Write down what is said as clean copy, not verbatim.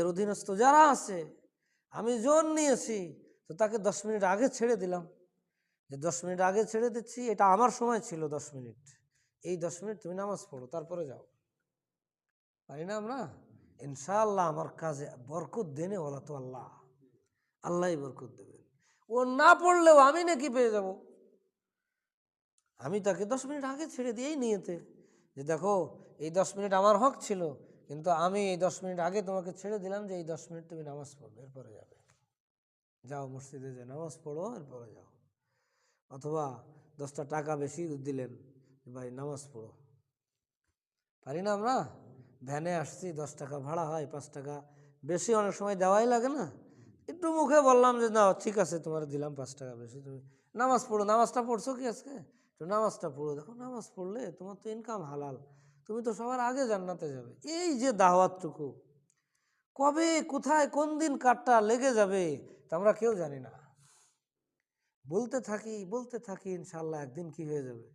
অধীনস্থ যারা আছে, আমি জোর নিয়েছি, তো তাকে 10 মিনিট আগে ছেড়ে দিলাম, যে 10 মিনিট আগে ছেড়ে দিচ্ছি, এটা আমার সময় ছিল 10 মিনিট, এই 10 মিনিট তুমি নামাজ পড়ো, তারপরে যাও। পারি না আমরা? ইনশাআল্লাহ আমার কাজে বরকত দেনে ওলা তো আল্লাহ, আল্লাহই বরকত দেবেন। ও না পড়লেও আমি নাকি পেয়ে যাব। আমি তাকে 10 মিনিট আগে ছেড়ে দিয়েই নিয়েতে, যে দেখো এই 10 মিনিট আমার হক ছিল, কিন্তু আমি এই 10 মিনিট আগে তোমাকে ছেড়ে দিলাম, যে এই 10 মিনিট তুমি নামাজ পড়বে, এরপরে যাবে। যাও মসজিদে যে নামাজ পড়ো, এরপরে যাও। অথবা 10টা টাকা বেশি দিলেন, ভাই নামাজ পড়ো। পারি না আমরা? ভ্যানে আসছি, 10 টাকা ভাড়া হয়, 5 টাকা বেশি অনেক সময় দেওয়াই লাগে না, একটু মুখে বললাম যে না ঠিক আছে তোমার দিলাম 5 টাকা বেশি, তুমি নামাজ পড়ো। নামাজটা পড়ছো কি আজকে? তো নামাজটা পড়ো, দেখো নামাজ পড়লে তোমার তো ইনকাম হালাল, তুমি তো সবার আগে জান্নাতে যাবে। এই যে দাওয়াতটুকু কবে কোথায় কোন দিন কাটটা লেগে যাবে তা আমরা কেউ জানি না। বলতে থাকি ইনশাল্লাহ একদিন কি হয়ে যাবে।